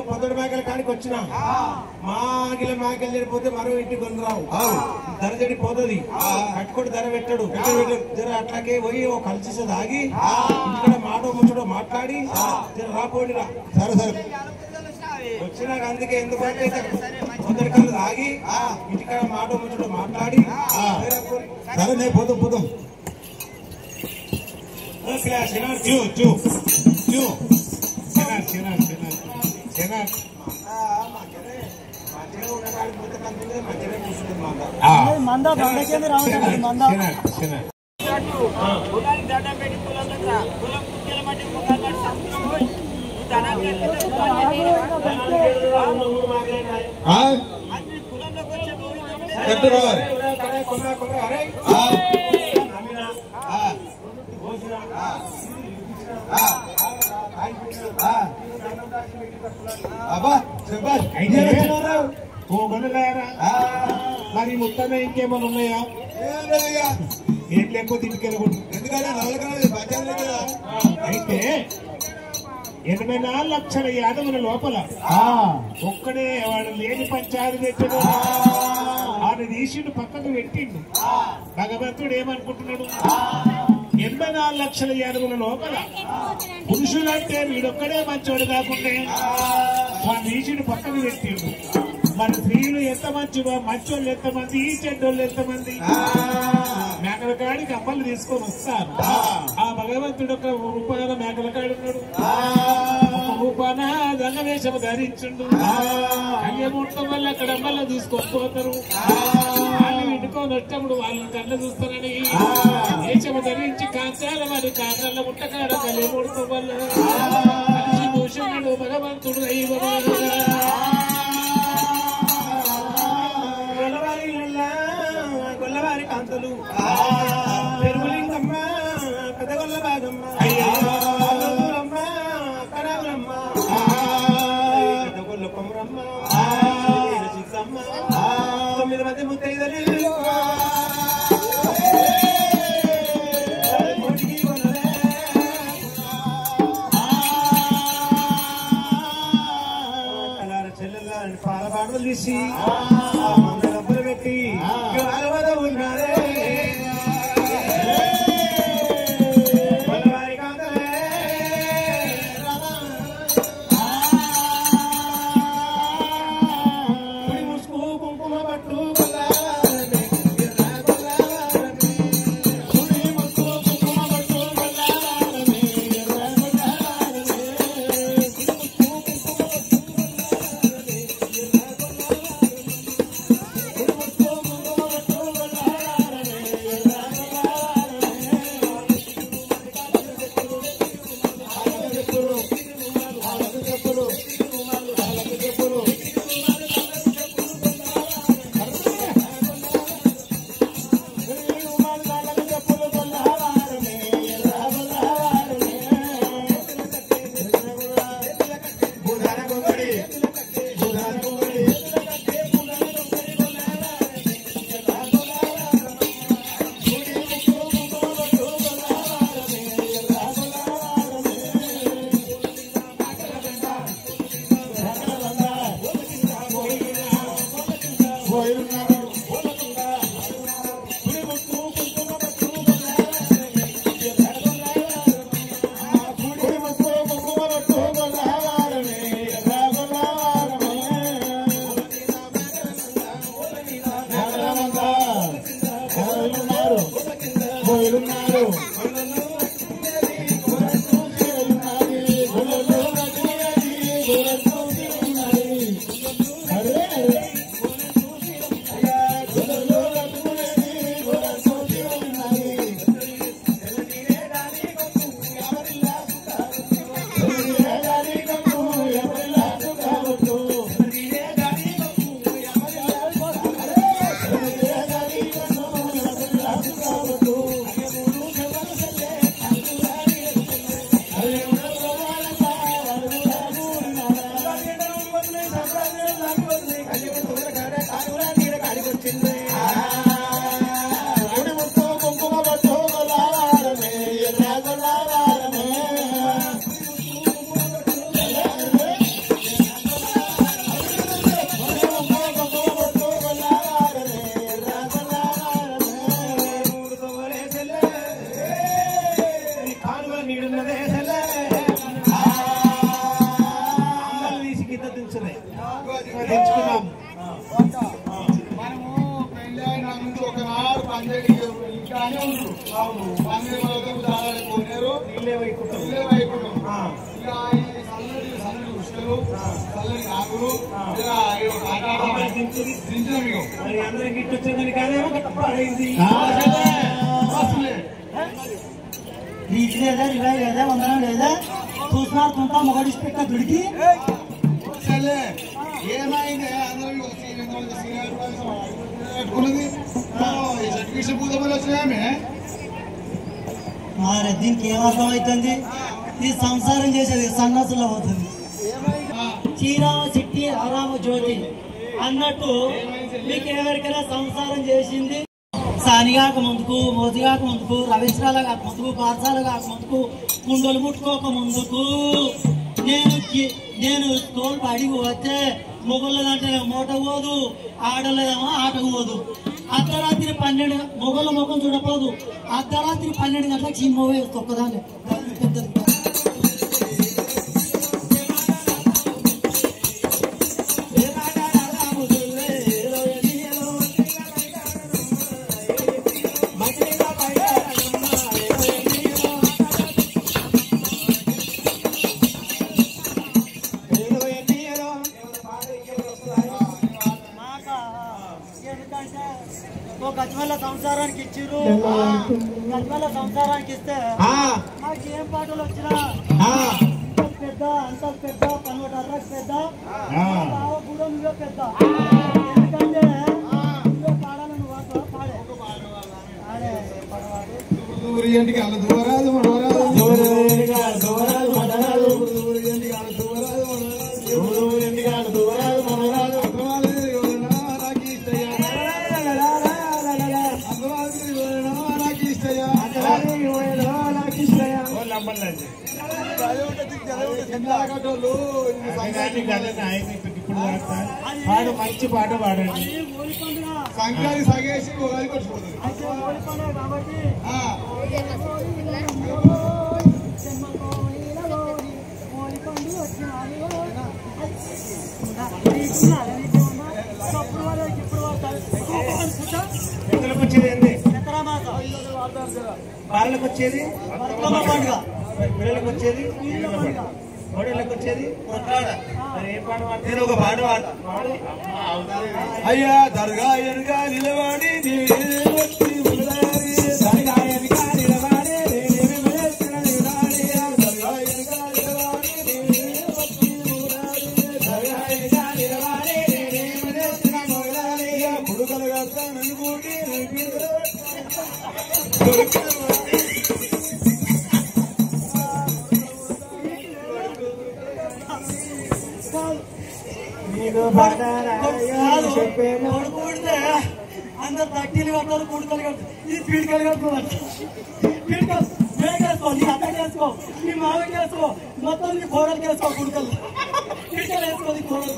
పొద్దుటి మేకల కాడికి వచ్చిన మాకెళ్ళి చెడిపోతే మరో ఇంటికి కొని రావు ధర చెడిపోతుంది కట్టుకోటి ధర పెట్టాడు జర అట్లాగే పోయి ఓ కలిసి తాగి ఇంటికాడ మాట ముచ్చడో మాట్లాడి జర రాపోడిరా సరే సరే వచ్చినాక అందుకే ఎందుకంటే పొద్దుటి కళ్ళు తాగి ఇంటికాడ మాట ముచ్చడో మాట్లాడి సరే నేను పోతాం పోతాం మంచిగా మంద బండకేంది రావట్లేదు మంద మరి మొత్తం ఇంకేమైనా ఉన్నాయా? ఏం లేకపోతే ఇంటికెళ్ళకూడదు. అయితే 84 లక్షల యాదవుల లోపల ఒక్కడే వాడు లేని పంచాయతీ పెట్టాడు. ఆయన తీసిండు పక్కకు పెట్టిండు. భగవంతుడు ఏమనుకుంటున్నాడు? 84 లక్షల యాదవుల లోపల పురుషులంటే వీడొక్కడే మంచోడు కాకుండా వాడు తీసిండు పక్కకు పెట్టిండు. మరి స్త్రీలు ఎంత మంచోళ్ళు ఎంతమంది, చెడ్డోళ్ళు ఎంతమంది? మేకల కాడికి అమ్మలు తీసుకొని వస్తారు. ఆ భగవంతుడు ఒక రూపాయల మేకల కాడు ఉన్నాడు. రూపాన దంగవేషము ధరించుండు. కళ్యముహూర్తం వల్ల అక్కడ అమ్మలు తీసుకొని పోతారు. వాళ్ళు ఇంటికొని వచ్చినప్పుడు వాళ్ళని కళ్ళ చూస్తారని వేషము ధరించి కాంచాల మరి కాంచాల ముట్టకాడ కళ్యముహూర్తం వల్ల కలిసి భూషణుడు భగవంతుడు గొల్లవారి కాంతలు పెరుగులింగమ్మ పెదగొల్ల భాగమ్మ అమ్మ కరావులమ్మ పెదగొల్ల కొమరమ్మ చిత్తమ్మ 9 మంది ముత్తైదలు చెల్లెల్లారని పాలబాటలు తీసి డబ్బులు పెట్టి అలవద ఉన్నారే ముసుకు కుంకుమ పట్టు చల్లని ఉష్కలు చల్లని ఆకులు దించిన మీకు అందరికి ఇటు వచ్చేదని కాదేమో పడైంది రీచ్ లేదా రివైవ్ లేదా వందనం లేదా చూసినా కొంత మొగడిసి పెట్ట దుడికి ఏమైంది అందరూ పెట్టుకున్నది సర్టిఫికేషన్ పూజలు వచ్చినామే మరి దీనికి ఏమర్థం అవుతుంది ఈ సంసారం చేసేది సన్నాసుల్లో పోతుంది శ్రీరామ చిట్టి ఆరామ జ్యోతి అన్నట్టు మీకు ఎవరికైనా సంసారం చేసింది సానిగాక ముందుకు మోతిగాక ముందుకు రవిశ్రాల కాక ముందుకు పాఠశాల కాక ముందుకు కుండలు ముట్టుకోక ముందుకు నేను తోలు అడిగి వస్తే మొగళ్ళదంటే మూట పోదు ఆడలేదేమో ఆటకు పోదు అర్ధరాత్రి 12 మొగళ్ళ ముఖం చూడపోదు అర్ధరాత్రి 12 గంటలకు చిమ్మోవే తొక్కదాన్ని పెద్దది గజ్మల్ల సంసారానికి ఇచ్చిరు గజ్మల్ల సంసారానికి ఇస్తే నాకు ఏం పాటలు వచ్చినా పెద్ద అంత పెద్ద 12 అర్రకు పెద్ద బావ కూడా నువ్వే పెద్ద ఎందుకంటే నువ్వే పాడాలని నువ్వు పాడే ఆడే పడవాడు ఇంటికి అలా దూరాలు మనవరాలు పాడు మంచి పాట పాడండి సంక్రాంతి సాగేసి ఉగాది పట్టుకోతుంది కాబట్టి ఎంతలకు వచ్చేది ఏంటి బాలకు వచ్చేది పిల్లలకు వచ్చేది కోడళ్ళకి వచ్చేది ఏ పాట నేను ఒక పాట అయ్యా దర్గా ఎరుగా నిలబడి అందరు తట్టీలు కట్టాలి కుడుకలు కట్టాలి ఈ పీడికలు కట్టుకోవాలి పీడికలు వేసుకో నీ అత్తకి వేసుకో నీ మామకి వేసుకో మొత్తం నీ కూరలకి వేసుకో కుడుకలు పీడికలు వేసుకో నీ కూరలు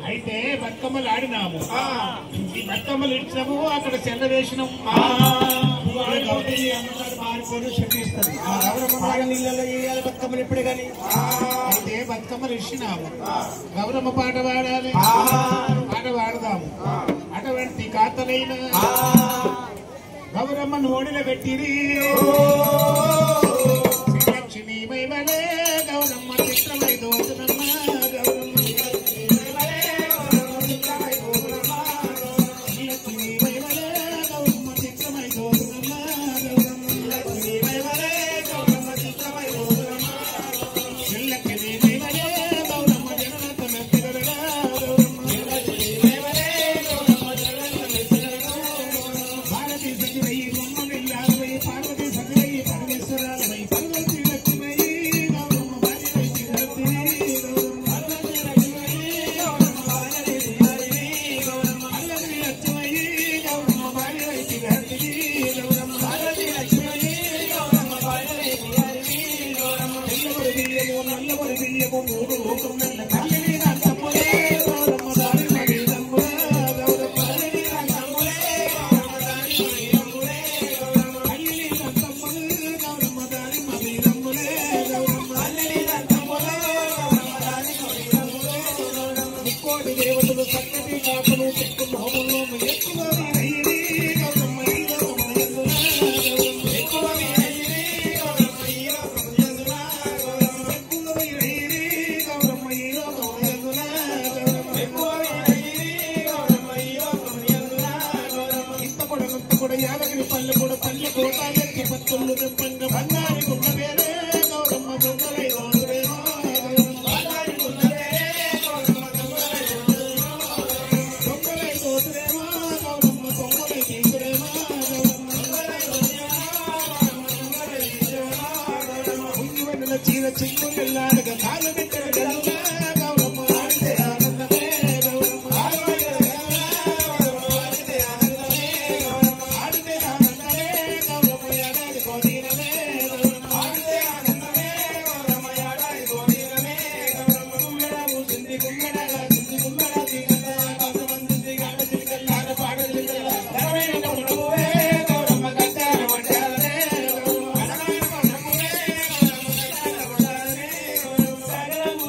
అయితే బతుకమ్మలు ఆడినాము, ఈ బతుకమ్మలు ఇచ్చినాము, అక్కడ చెల్ల వేసినాము. మారిపోయి శక్తిస్తుంది నీళ్ళలో వేయాలి బతుకమ్మలు ఇప్పుడే కానీ. అయితే బతుకమ్మలు ఇచ్చినాము, గౌరమ్మ పాట పాడాలి, పాట పాడదాము. అటువంటి కాతలైన గౌరమ్మను ఓడిన పెట్టిరి శ్రీలక్ష్మి మైమలే గౌరమ్మ చిత్రమై దోచునమ్మ గౌరమ్మ Sagram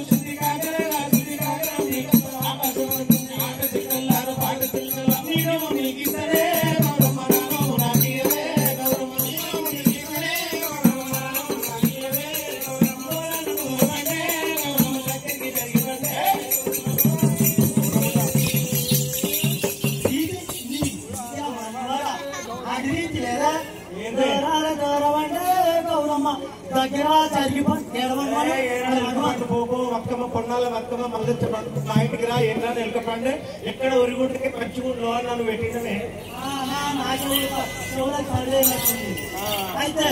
బోనాల బతుకమ్మ మళ్ళీ మా ఇంటికి రా ఎట్లా నిలకపండి ఎక్కడ ఉరిగుంటే పంచుకుంటూ నన్ను పెట్టిననే అయితే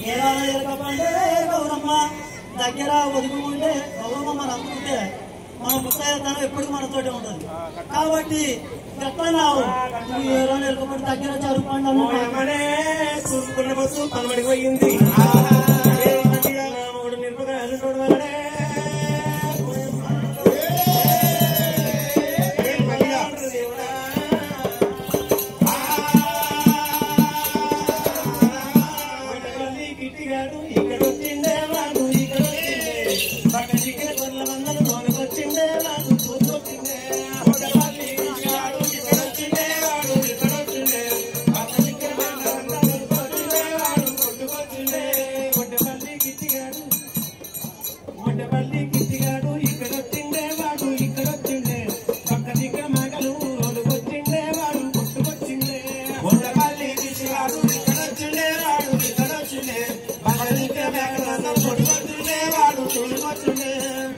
ఎలా నిలకపండి గౌరమ్మ దగ్గర ఒదుగుంటే గౌరమ్మ మన అనుకుంటే మన ముత్తైదతనం ఎప్పటికీ మనతోటే ఉంటుంది కాబట్టి ఎట్లా నావు ఏదో నిలకపడి దగ్గర జరుగుపండి అమ్మనే చూసుకున్న బస్సు పనబడికి పోయింది నిర్మగా అల్లుడు వల్లనే గిట్టిగాడు ఇక్కడ వచ్చిండే వాడు ఇక్కడ వచ్చిండే పక్క చిక్కిన కొర్ల మందలు లోనికి వచ్చిండే వాడు చూసుకొచ్చిండే ఇక్కడ వచ్చిండే వాడు ఇక్కడ వచ్చిండే పక్క చిక్కిన వచ్చిండే వాడు కొట్టుకొచ్చిండే ఒడ్డపల్లి గిట్టిగాడు ఇక్కడ వచ్చిండే వాడు ఇక్కడ వచ్చిండే పక్క చిక్కిన మగలు లోనికొచ్చిండే వాడు కొట్టుకొచ్చిండే ఒడ్డపల్లి గిట్టిగాడు ఇక్కడ వచ్చిండే వాడు ఇక్కడ వచ్చిండే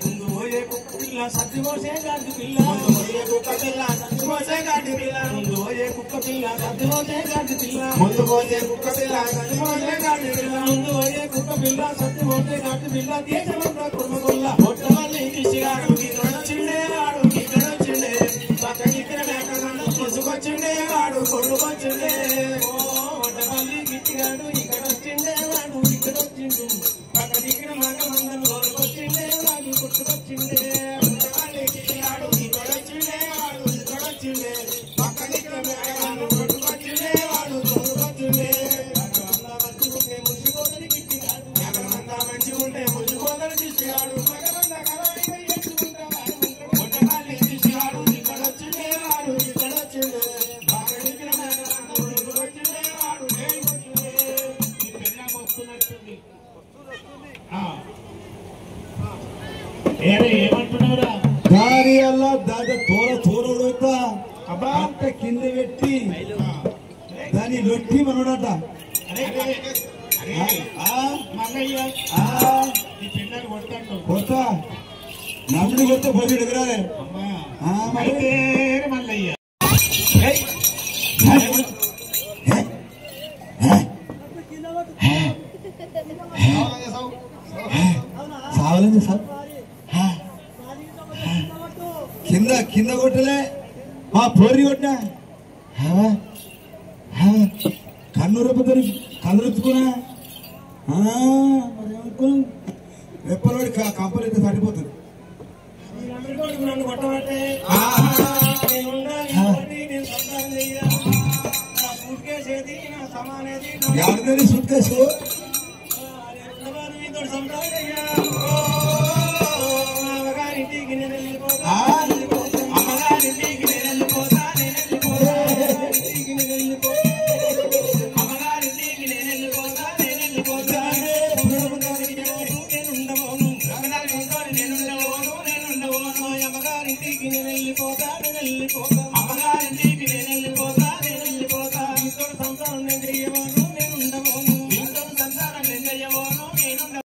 ముందు పోయే కుక్క పిల్ల సత్తి పోసే గాడి పిల్ల ముందు పోయే కుక్క పిల్ల సత్తి పోసే గాడి పిల్ల ముందు పోయే కుక్క పిల్ల సత్తి పోసే గాడి పిల్ల ముందు పోయే కుక్క పిల్ల సత్తి పోసే గాడి పిల్ల ముందు పోయే కుక్క పిల్ల సత్తి పోసే గాడి పిల్ల దేశమంతా కుర్మగొల్ల ఒట్టమల్లి కిసిగాడు ఇక్కడ వచ్చిండే వాడు ఇక్కడ వచ్చిండే పక్క ఇక్కడ మేకలను తీసుకొచ్చిండే వాడు కొడుకొచ్చిండే ఒట్టమల్లి గిట్టిగాడు ఇక్కడ వచ్చిండే వాడు ఇక్కడ వచ్చిండు పక్క దిగిన మగ మందం లోనికొచ్చిండే వాడు కొట్టుకొచ్చిండే ఒట్టమల్లి గిట్టిగాడు ఇక్కడ వచ్చిండే వాడు ఇక్కడ వచ్చిండే పక్క దిగిన మేకలను కొట్టుకొచ్చిండే వాడు కొడుకొచ్చిండే మంచిగుంటే ముసిపోతని గిట్టిగాడు ఎక్కడమంతా మంచిగుంటే ముసిపోతని గిట్టిగాడు మగమంతా కలవడిగా ఎత్తుకుంటాడు ఒట్టమల్లి గిట్టిగాడు ఇక్కడ వచ్చిండే వాడు ఇక్కడ వచ్చిండే పక్క దిగిన మేకలను కొట్టుకొచ్చిండే వాడు కొట్టుకొచ్చిండే ఈ పెళ్ళాం వస్తున్నట్టుంది ఏమంటున్నావురా దారి అల్లా దాని తోరడుతా అబ్బా అంటే కింద పెట్టి దాన్ని లొట్టి మనోడట మల్లయ్య ఈ పిల్లలు కొట్టాడు కొత్త నమ్ముడు కొత్త పోటీ ఎగరాలే మరి మల్లయ్య సావలేదు సార్ కింద కొట్టలే పోరి కొట్టినా కన్ను రెప్పతో కళ్ళు రెప్పుకున్నా రెప్పలోడి కంపలు అయితే సరిపోతుంది నన్ను కొట్టబట్టే ఎవరిదని సూట్ కేసు